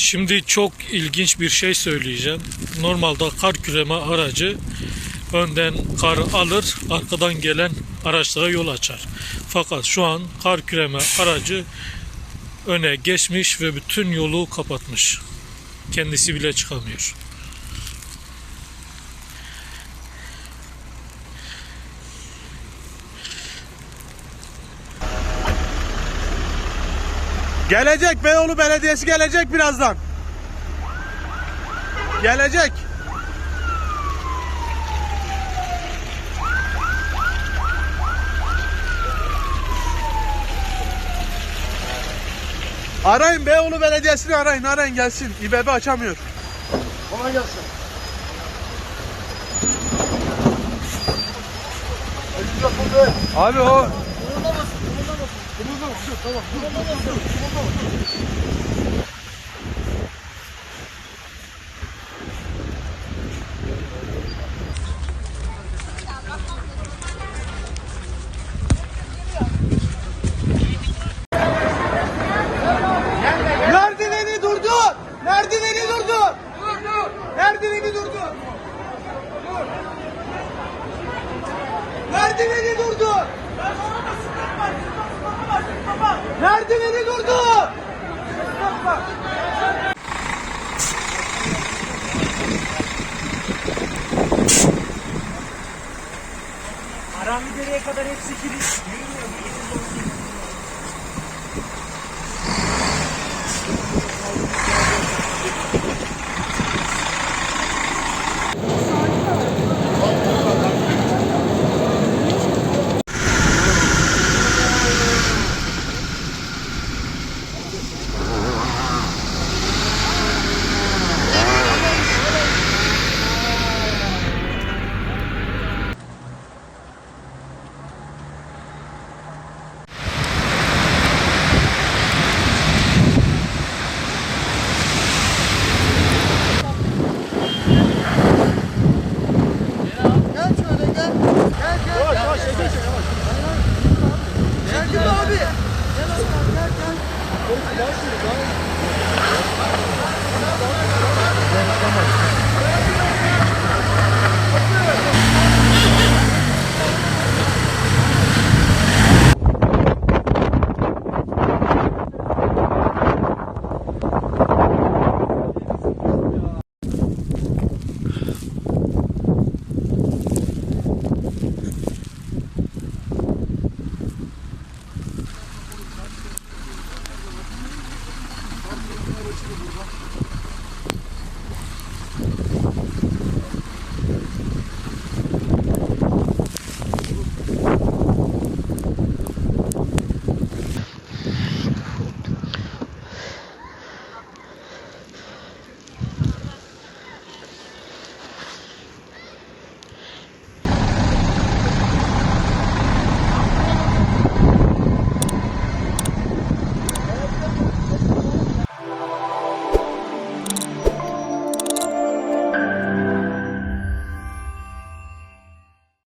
Şimdi çok ilginç bir şey söyleyeceğim. Normalde kar küreme aracı önden kar alır, arkadan gelen araçlara yol açar. Fakat şu an kar küreme aracı öne geçmiş ve bütün yolu kapatmış. Kendisi bile çıkamıyor. Gelecek, Beyoğlu Belediyesi gelecek birazdan. Gelecek. Arayın, Beyoğlu Belediyesi'ni arayın gelsin. İBB açamıyor. Kolay gelsin. Abi o merdiveni durdu. Merdiveni durdu. Merdiveni durdu. Merdiveni durdu. Merdiveni durdu. Aramideriye kadar hepsi kilit. Yürümüyor.